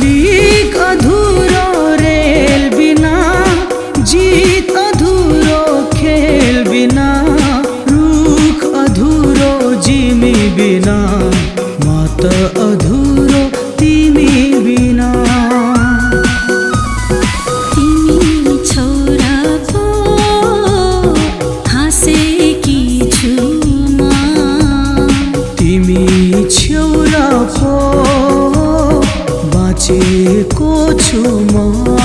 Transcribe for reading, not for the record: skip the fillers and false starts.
Leak अधूरो rail बिना, जीत अधूरो खेल बिना, रूख अधूरो जिमी बिना, मात अधूरो तिमी बिना। तिमी छोरा पो हाँसेकी छु म, तिमी छेउरा पो बाँचेको छु म।